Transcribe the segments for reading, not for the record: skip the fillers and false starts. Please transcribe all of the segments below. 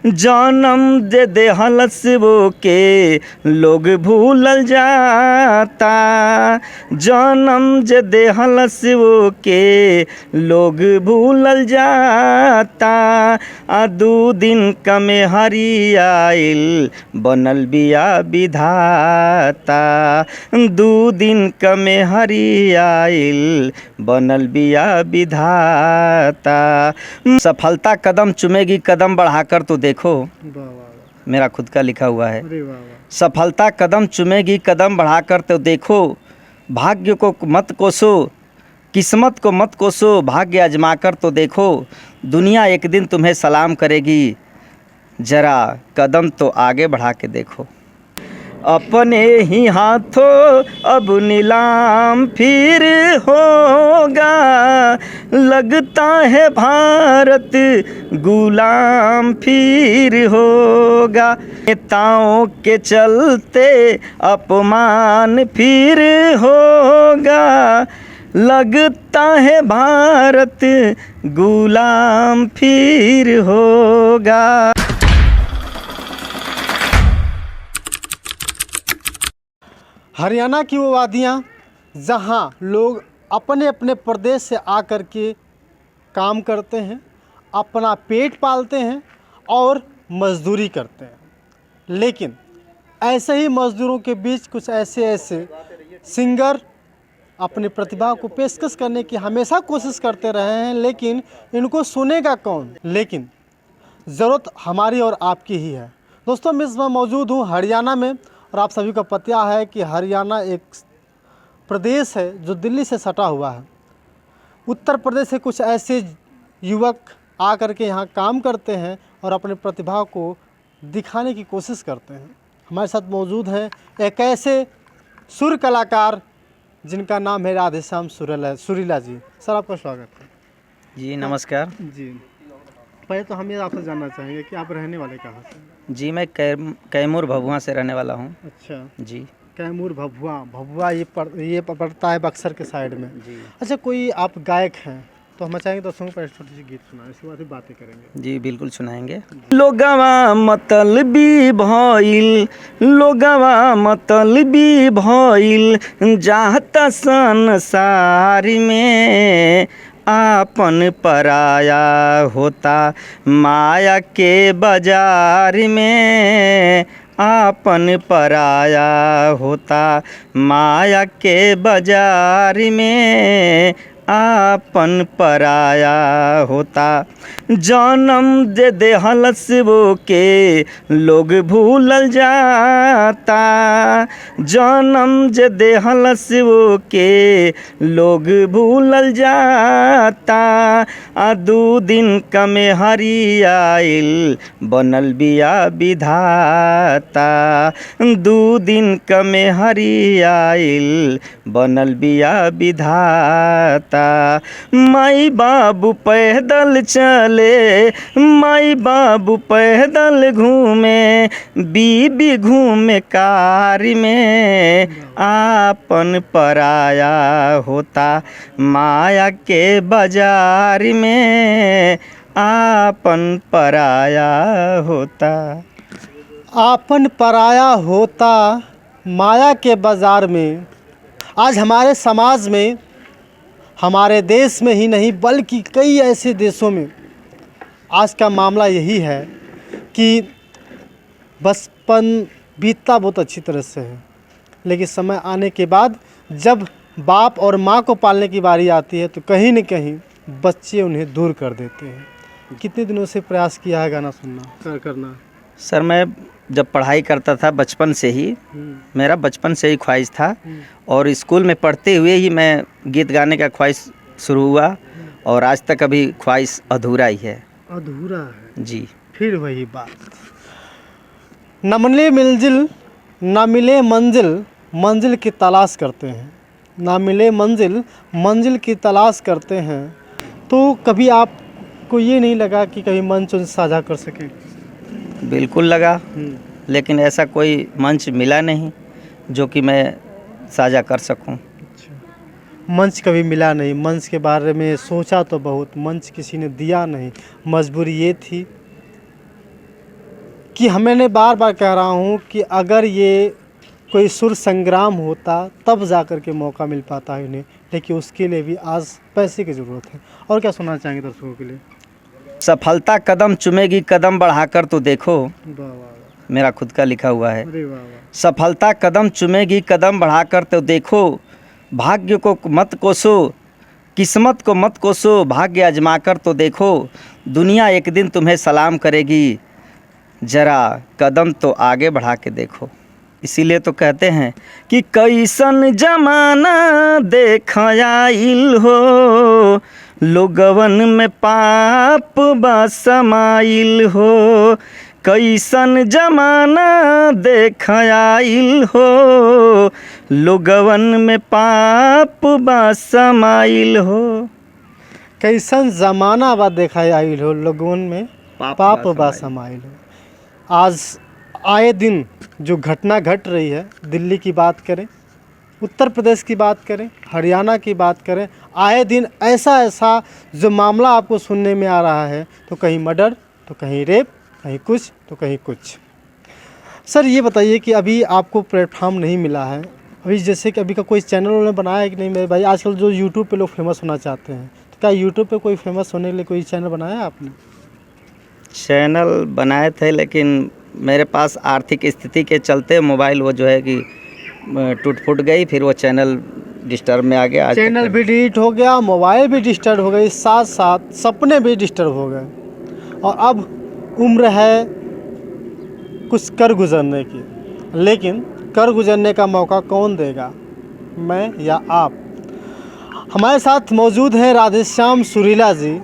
जन्म दे देहलस वो के लोग भूलल जाता। जन्म जे देहलस वो के लोग भूलल जाता। आ दू दिन कमे हरियाइल बनल बिया विधाता। दू दिन कमे हरियाइल बनल बिया विधाता। सफलता कदम चुमेगी कदम बढ़ाकर तो देखो। मेरा खुद का लिखा हुआ है। सफलता कदम चुमेगी कदम बढ़ाकर तो देखो। भाग्य को मत कोसो, किस्मत को मत कोसो, भाग्य आजमाकर तो देखो। दुनिया एक दिन तुम्हें सलाम करेगी, जरा कदम तो आगे बढ़ा के देखो। अपने ही हाथों अब नीलाम फिर होगा। लगता है भारत गुलाम फिर होगा। नेताओं के चलते अपमान फिर होगा। लगता है भारत गुलाम फिर होगा। हरियाणा की वो वादियाँ जहाँ लोग अपने अपने प्रदेश से आकर के काम करते हैं, अपना पेट पालते हैं और मजदूरी करते हैं। लेकिन ऐसे ही मजदूरों के बीच कुछ ऐसे सिंगर अपनी प्रतिभा को पेशकश करने की हमेशा कोशिश करते रहे हैं, लेकिन इनको सुनेगा कौन। लेकिन ज़रूरत हमारी और आपकी ही है। दोस्तों, मैं इस बार मौजूद हूँ हरियाणा में और आप सभी को पता है कि हरियाणा एक प्रदेश है जो दिल्ली से सटा हुआ है। उत्तर प्रदेश से कुछ ऐसे युवक आकर के यहाँ काम करते हैं और अपनी प्रतिभा को दिखाने की कोशिश करते हैं। हमारे साथ मौजूद हैं एक ऐसे सुर कलाकार जिनका नाम है राधेश्याम सुरीला जी। सर, आपका स्वागत है। जी नमस्कार। जी, पहले तो हम ये आपसे जानना चाहेंगे कि आप रहने वाले कहाँ से? जी, मैं कैमूर भभुआ से रहने वाला हूँ। अच्छा जी, कैमूर भभुआ ये पड़ता है बक्सर के साइड में। जी। अच्छा, कोई आप गायक हैं तो हम चाहेंगे तो सुन पर छोटी सी गीत सुनाएं, इसके बाद फिर बातें करेंगे। जी बिल्कुल सुनाएंगे। लोगवा मतलबी भइल, लोगवा मतलबी भइल, जाता संसार में आपन पराया होता माया के बाजार में। आपन पराया होता माया के बाजार में। आपन पराया होता। जन्म दे देहलस वो के लोग भूलल जाता। जन्म जे देहलस वो के लोग भूलल जाता। आ दू दिन कमे हरियाइल बनल बिया विधाता। दू दिन कमे हरियाइल बनल बिया विधाता। माई बाबू पैदल चले, माई बाबू पैदल घूमे, बीबी घूमे कार में। आपन पराया होता माया के बाजार में। आपन पराया होता। आपन पराया होता माया के बाज़ार में। आज हमारे समाज में, हमारे देश में ही नहीं बल्कि कई ऐसे देशों में आज का मामला यही है कि बचपन बीतता बहुत अच्छी तरह से है, लेकिन समय आने के बाद जब बाप और माँ को पालने की बारी आती है तो कहीं न कहीं बच्चे उन्हें दूर कर देते हैं। कितने दिनों से प्रयास किया है गाना सुनना करना? सर, मैं जब पढ़ाई करता था बचपन से ही, मेरा बचपन से ही ख्वाहिश था और स्कूल में पढ़ते हुए ही मैं गीत गाने का ख्वाहिश शुरू हुआ और आज तक अभी ख्वाहिश अधूरा ही है। अधूरा है जी। फिर वही बात, न मिले मंजिल, न मिले मंजिल, मंजिल की तलाश करते हैं। ना मिले मंजिल, मंजिल की तलाश करते हैं। तो कभी आपको ये नहीं लगा कि कभी मंच साझा कर सकें? बिल्कुल लगा, लेकिन ऐसा कोई मंच मिला नहीं जो कि मैं साझा कर सकूं। अच्छा, मंच कभी मिला नहीं। मंच के बारे में सोचा तो बहुत, मंच किसी ने दिया नहीं। मजबूरी ये थी कि मैंने बार बार कह रहा हूँ कि अगर ये कोई सुर संग्राम होता तब जा कर के मौका मिल पाता है इन्हें, लेकिन उसके लिए भी आज पैसे की ज़रूरत है। और क्या सुनना चाहेंगे दर्शकों के लिए? सफलता कदम चुमेगी, कदम बढ़ाकर तो देखो। वाह वाह वाह, मेरा खुद का लिखा हुआ है। अरे वाह वाह, सफलता कदम चुमेगी, कदम बढ़ाकर तो देखो। भाग्य को मत कोसो, किस्मत को मत कोसो, भाग्य आजमाकर तो देखो। दुनिया एक दिन तुम्हें सलाम करेगी, जरा कदम तो आगे बढ़ा के देखो। इसीलिए तो कहते हैं कि कैसन जमाना देख आइल हो, लोगवन में पाप बा समाइल हो। कैसन जमाना देख आइल हो, लोगवन में पाप बा समाइल हो। कैसन ज़माना बा देखा आइल हो, लोगों में पाप बा समाइल हो। आज आए दिन जो घटना घट रही है, दिल्ली की बात करें, उत्तर प्रदेश की बात करें, हरियाणा की बात करें, आए दिन ऐसा ऐसा जो मामला आपको सुनने में आ रहा है, तो कहीं मर्डर, तो कहीं रेप, कहीं कुछ तो कहीं कुछ। सर ये बताइए कि अभी आपको प्लेटफॉर्म नहीं मिला है, अभी जैसे कि अभी का कोई चैनल उन्होंने बनाया है कि नहीं? मेरे भाई आजकल जो यूट्यूब पे लोग फेमस होना चाहते हैं, तो क्या यूट्यूब पे कोई फेमस होने के लिए कोई चैनल बनाया है आपने? चैनल बनाए थे, लेकिन मेरे पास आर्थिक स्थिति के चलते मोबाइल वो जो है कि टूट फूट गई, फिर वो चैनल डिस्टर्ब में आ गया। आज चैनल भी डिलीट हो गया, मोबाइल भी डिस्टर्ब हो गई, साथ साथ सपने भी डिस्टर्ब हो गए, और अब उम्र है कुछ कर गुजरने की, लेकिन कर गुजरने का मौका कौन देगा, मैं या आप? हमारे साथ मौजूद हैं राधेश्याम सुरीला जी।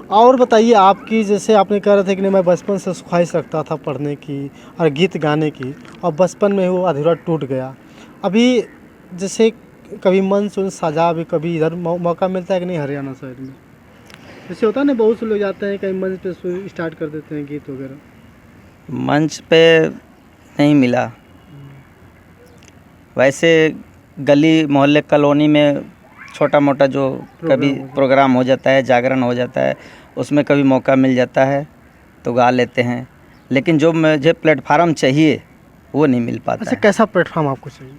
और बताइए आपकी, जैसे आपने कह रहे थे कि नहीं मैं बचपन से ख्वाहिश रखता था पढ़ने की और गीत गाने की, और बचपन में वो अधूरा टूट गया। अभी जैसे कभी मन सुन साझा, अभी कभी इधर मौका मिलता है कि नहीं हरियाणा साइड में? जैसे होता है ना, बहुत से लोग जाते हैं कहीं मंच पे स्टार्ट कर देते हैं गीत वगैरह। मंच पे नहीं मिला। वैसे गली मोहल्ले कॉलोनी में छोटा मोटा जो कभी प्रोग्राम हो जाता है, जागरण हो जाता है, उसमें कभी मौका मिल जाता है तो गा लेते हैं, लेकिन जो मुझे प्लेटफार्म चाहिए वो नहीं मिल पाता। अच्छा, कैसा प्लेटफार्म आपको चाहिए?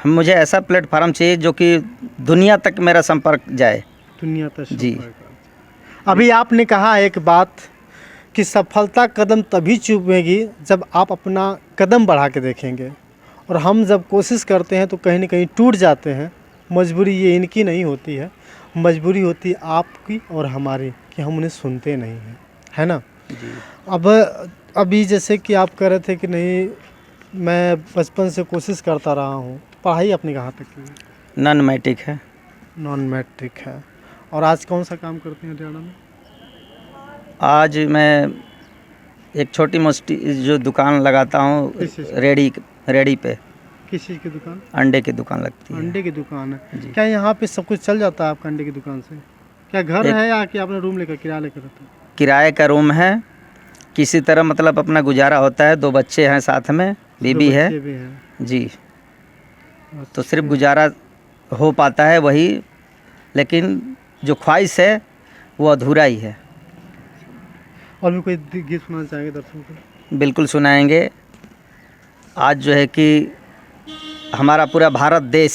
मुझे ऐसा प्लेटफार्म चाहिए जो कि दुनिया तक मेरा संपर्क जाए। दुनिया तक जी। अभी आपने कहा एक बात कि सफलता कदम तभी चूमेगी जब आप अपना कदम बढ़ा के देखेंगे, और हम जब कोशिश करते हैं तो कहीं ना कहीं टूट जाते हैं। मजबूरी ये इनकी नहीं होती है, मजबूरी होती है आपकी और हमारी कि हम उन्हें सुनते नहीं हैं, है ना? जी। अब अभी जैसे कि आप कह रहे थे कि नहीं मैं बचपन से कोशिश करता रहा हूँ, पढ़ाई अपनी कहाँ तक की? नॉन मैट्रिक है। नॉन मैट्रिक है। और आज कौन सा काम करते हैं हरियाणा में? आज मैं एक छोटी मोटी जो दुकान लगाता हूँ, किस चीज़ की? रेडी पे किस चीज़ की दुकान? अंडे की दुकान लगती है। अंडे की दुकान है। जी। क्या यहाँ पे सब कुछ चल जाता है आपका अंडे की दुकान से? क्या घर है या कि आपने रूम लेकर किराया लेकर रहते हैं? किराए का रूम है, किसी तरह मतलब अपना गुजारा होता है। 2 बच्चे हैं साथ में, बीबी है। बच्चे भी हैं। जी। तो सिर्फ गुजारा हो पाता है वही, लेकिन जो ख्वाहिश है वो अधूरा ही है। और भी कोई गीत सुनाना चाहेंगे दर्शकों को? बिल्कुल सुनाएंगे। आज जो है कि हमारा पूरा भारत देश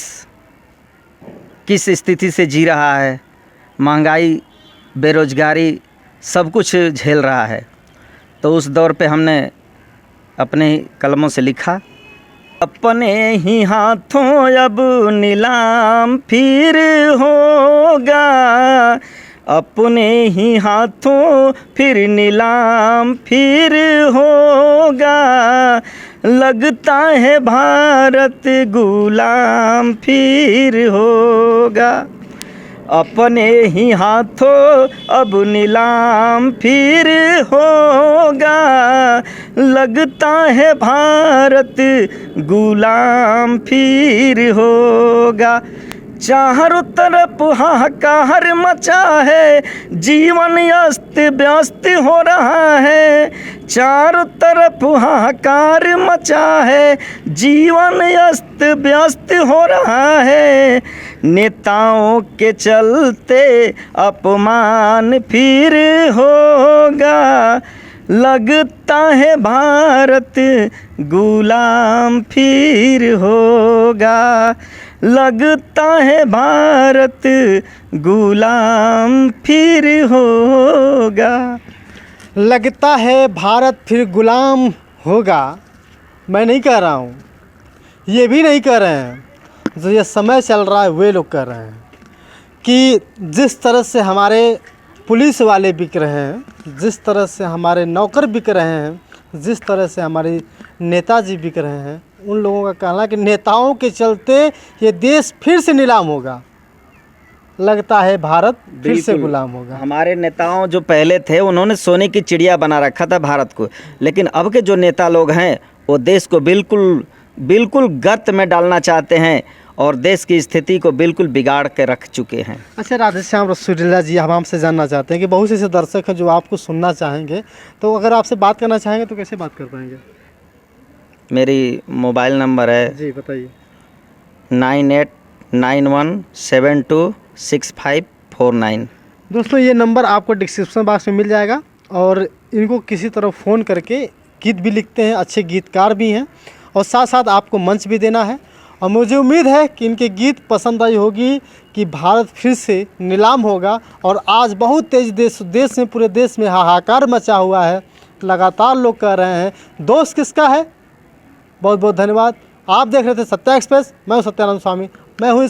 किस स्थिति से जी रहा है, महंगाई, बेरोजगारी, सब कुछ झेल रहा है, तो उस दौर पे हमने अपने ही कलमों से लिखा। अपने ही हाथों अब नीलाम फिर होगा, अपने ही हाथों फिर नीलाम फिर होगा, लगता है भारत गुलाम फिर होगा। अपने ही हाथों अब नीलाम फिर होगा, लगता है भारत गुलाम फिर होगा। चारों तरफ हाहाकार मचा है, जीवन अस्त व्यस्त हो रहा है। चारों तरफ हाहाकार मचा है, जीवन अस्त व्यस्त हो रहा है। नेताओं के चलते अपमान फिर होगा, लगता है भारत गुलाम फिर होगा, लगता है भारत गुलाम फिर होगा। लगता है भारत फिर गुलाम होगा। मैं नहीं कह रहा हूँ, ये भी नहीं कह रहे हैं, जो ये समय चल रहा है वे लोग कह रहे हैं कि जिस तरह से हमारे पुलिस वाले बिक रहे हैं, जिस तरह से हमारे नौकर बिक रहे हैं, जिस तरह से हमारे नेताजी बिक रहे हैं, उन लोगों का कहना है कि नेताओं के चलते ये देश फिर से नीलाम होगा। लगता है भारत फिर से गुलाम होगा। हमारे नेताओं जो पहले थे उन्होंने सोने की चिड़िया बना रखा था भारत को, लेकिन अब के जो नेता लोग हैं वो देश को बिल्कुल गर्त में डालना चाहते हैं और देश की स्थिति को बिल्कुल बिगाड़ के रख चुके हैं। अच्छा राधेश्याम रसूलिल्लाह जी, हम आपसे जानना चाहते हैं कि बहुत से ऐसे दर्शक हैं जो आपको सुनना चाहेंगे, तो अगर आपसे बात करना चाहेंगे तो कैसे बात कर पाएंगे? मेरी मोबाइल नंबर है जी बताइए। 9891726549। दोस्तों ये नंबर आपको डिस्क्रिप्शन बॉक्स में मिल जाएगा और इनको किसी तरह फ़ोन करके गीत भी लिखते हैं, अच्छे गीतकार भी हैं और साथ साथ आपको मंच भी देना है। और मुझे उम्मीद है कि इनके गीत पसंद आई होगी कि भारत फिर से नीलाम होगा। और आज बहुत तेज देश में, पूरे देश में हाहाकार मचा हुआ है, लगातार लोग कह रहे हैं दोष किसका है। बहुत बहुत धन्यवाद। आप देख रहे थे सत्या एक्सप्रेस, मैं हूं सत्यानंद स्वामी, मैं हूँ